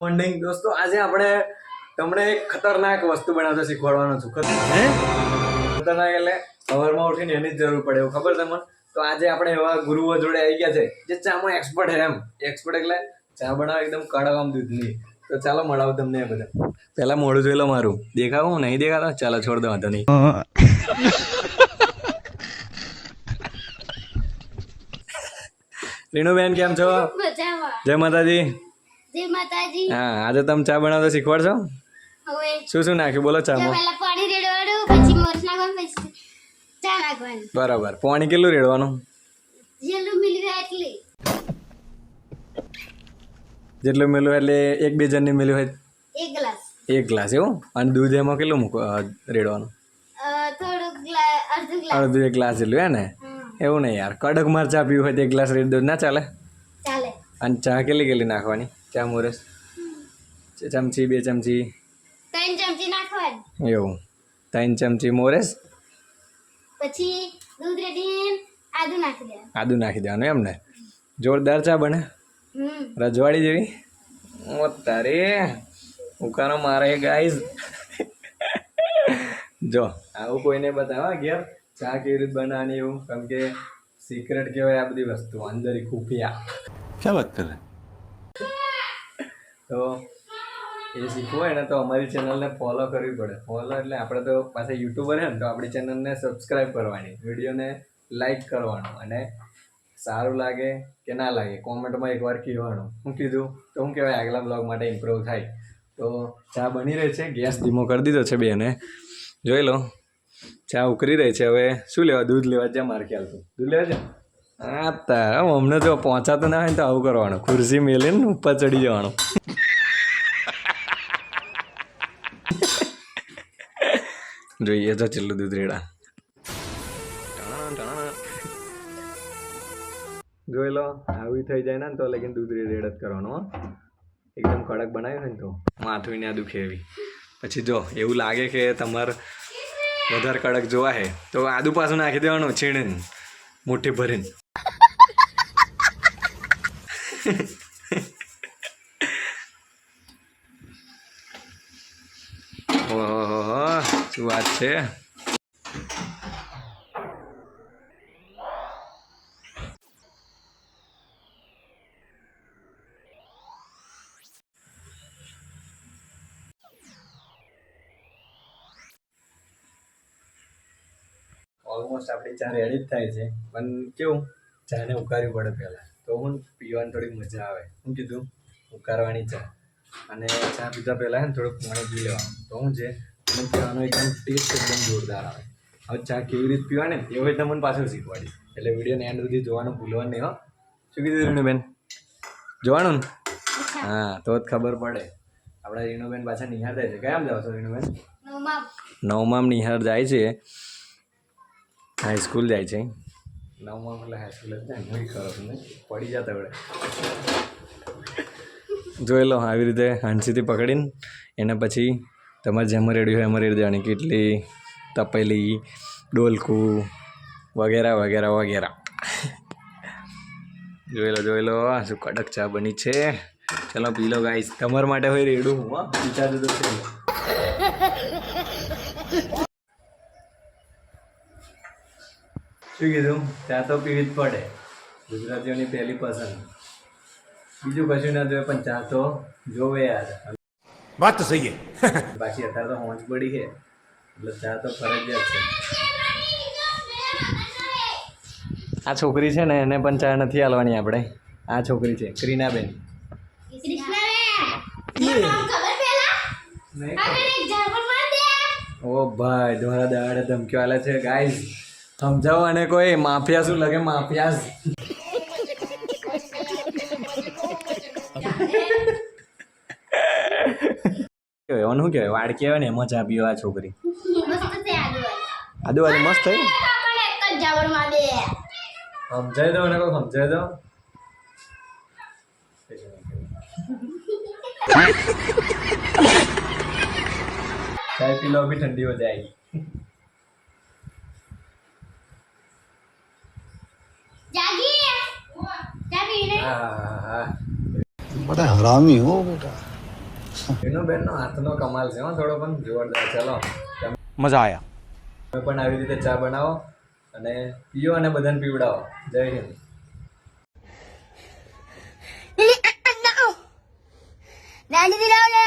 Morning દોસ્તો, આજે આપણે તમને એક ખતરનાક વસ્તુ બનાવતા શીખવાડવાનો છું. ખતરનાક એટલે સવારમાં ઉઠીને એની જ જરૂર પડે એવું ખબર તમને. તો આજે આપણે એવા ગુરુઓ જોડે આવી ગયા છે જે ચામાં એક્સપર્ટ છે. એક્સપર્ટ એટલે ચા બનાવે એકદમ કડક આમ દૂધની. તો ચાલો મળાવું તમને એ બધા. પહેલા મોઢું જોઈ લો મારું. દેખાવું નહીં દેખાતો? ચાલો છોડ દો, વાંધો નહીં. રીનુબેન કેમ છો? જય માતાજી. હા, આજે તમે ચા બનાવતા શીખવાડશો? શું શું નાખ્યું બોલો ચામાં? બરાબર. પાણી કેટલું રેડવાનું? જેટલું મેલું એટલે 1-2 જણની મેલું હોય 1 ગ્લાસ એવું. અને દૂધ એમાં કેટલું રેડવાનું? અડધું 1 ગ્લાસ જેટલું હે ને? એવું નહીં યાર, કડક માર ચા પીવું હોય તો 1 ગ્લાસ રેડ દો, ના ચાલે? અને ચા કેટલી નાખવાની? ચા મોરસ ચમચી, 2 ચમચી, 3 ચમચી નાખવાની એવું. 3 ચમચી મોરસ, પછી દૂધ રેડીને આદુ નાખી દેવાનું એમ ને? જોરદાર ચા બને, રજવાડી જેવી. ઓ તારે ઉકારો મારે ગાઈઝ. જો આવું કોઈને બતાવા ઘેર ચા કેવી રીતે બનાવવાની એવું, કેમ કે સિક્રેટ કહેવાય આ બધી વસ્તુ, અંદર ખુફિયા. क्या बात कर रहे हैं? તો એ શીખવું હોય ને તો અમારી ચેનલને ફોલો કરવી પડે. ફોલો એટલે આપણે તો પાછા યુટ્યુબર છે ને, તો આપણી ચેનલને સબસ્ક્રાઈબ કરવાની, વિડીયોને લાઈક કરવાનું, અને સારું લાગે કે ના લાગે કોમેન્ટમાં એકવાર કહેવાનું. હું કીધું તો હું કહેવાય આગલા બ્લોગ માટે ઇમ્પ્રૂવ થાય. તો ચા બની રહી છે, ગેસ ધીમો કરી દીધો છે બેને. જોઈ લો ચા ઉકળી રહી છે. હવે શું લેવા? દૂધ લેવા છે મારે ખ્યાલ તો. દૂધ લેવા છે? હા તાર અમને જો પહોંચાતું ના હોય ને તો આવું કરવાનું, ખુરશી મેલીને ઉપર ચડી જવાનું. જોઈએ તો છેલ્લું દૂધ રેડા. જોઈ લો આવી થઈ જાય ને તો લેકિન દૂધ રેડ જ કરવાનું. એકદમ કડક બનાવ્યું હોય ને તો માથું ના દુખે એવી. પછી જો એવું લાગે કે તમારે વધારે કડક જોવા હે તો આદુ પાછું નાખી દેવાનું, છીણીને મુઠ્ઠી ભરીને. ઓહો શું વાત છે. ઓલમોસ્ટ આપણી ચા રેડી જ થાય છે, પણ કેવું ચાને ઉકાળવી પડે પહેલાં, તો હું પીવાની થોડીક મજા આવે. હું કીધું ઉકાળવાની ચા, અને ચા પીતા પહેલાં છે ને થોડુંક પાણી પી લેવાનું. તો શું છે મને પીવાનો એકદમ ટેસ્ટ એકદમ જોરદાર આવે. હવે ચા કેવી રીતે પીવા ને એવું એટલે મને પાછળ શીખવાડી. એટલે વિડીયોને એન્ડ સુધી જોવાનું ભૂલવાનું નહીં. હો, શું કીધું રીનુબેન? જોવાનું ને? હા, તો જ ખબર પડે. આપણા રીનુબેન પાછા નિહાર જાય છે. કયામ જાવ છો રીનુબેન? 9માં નિહાર જાય છે. હાઈસ્કૂલ જાય છે. 9માં એટલે હાઈસ્કૂલ જ જાય. નહીં ખરો તમે પડી જતા વડે. જોઈ લો આવી રીતે હાંસીથી પકડીને એને પછી તમારે જેમાં રેડી હોય એમાં રેડી દેવાની. કેટલી, તપેલી, ડોલકું વગેરે વગેરે વગેરે. જોઈ લો શું કડક ચા બની છે. ચલો પી લો ગાઈસ. તમારા માટે હોય રેડું હું. પીતા જતો છે. શું કીધું? ચા તો પીવી જ પડે, ગુજરાતીઓની પહેલી પસંદ. બીજું કશું ના જોઈએ પણ ચા તો જોવે યાર. बात तो सही है. બાકી અત્યારે તો હોંચ પડી છે એટલે ચા તો ફરજિયાત છે. આ છોકરી છે ને એને પણ ચા નથી હાલવાની આપણે. આ છોકરી છે ક્રીનાબેન. ઓ ભાઈ દ્વારા દાડે ધમકીઓ આલે છે ગાઈઝ. સમજાવો અને કોઈ માફિયા શું લાગે? માફિયા એવાનું શું કહેવાય? વાડ કહેવાય ને એમાં ચા પીવા આ છોકરી. આદુવાળી મસ્ત થઈ. સમજાય દો અને કોઈ સમજાય દો. ચાय पी लो अभी ठंडी हो जाएगी. जागी क्या पी रहे? हाँ बड़ा हरामी हो बेटा. એનો બેનનો હાથનો કમાલ છે હો થોડો પણ જોરદાર. ચલો मजा आया. તમે પણ આવી રીતે ચા બનાવો અને પીઓ અને બધાને પીવડાવો. જય હિન્દ. Nanti tidak ada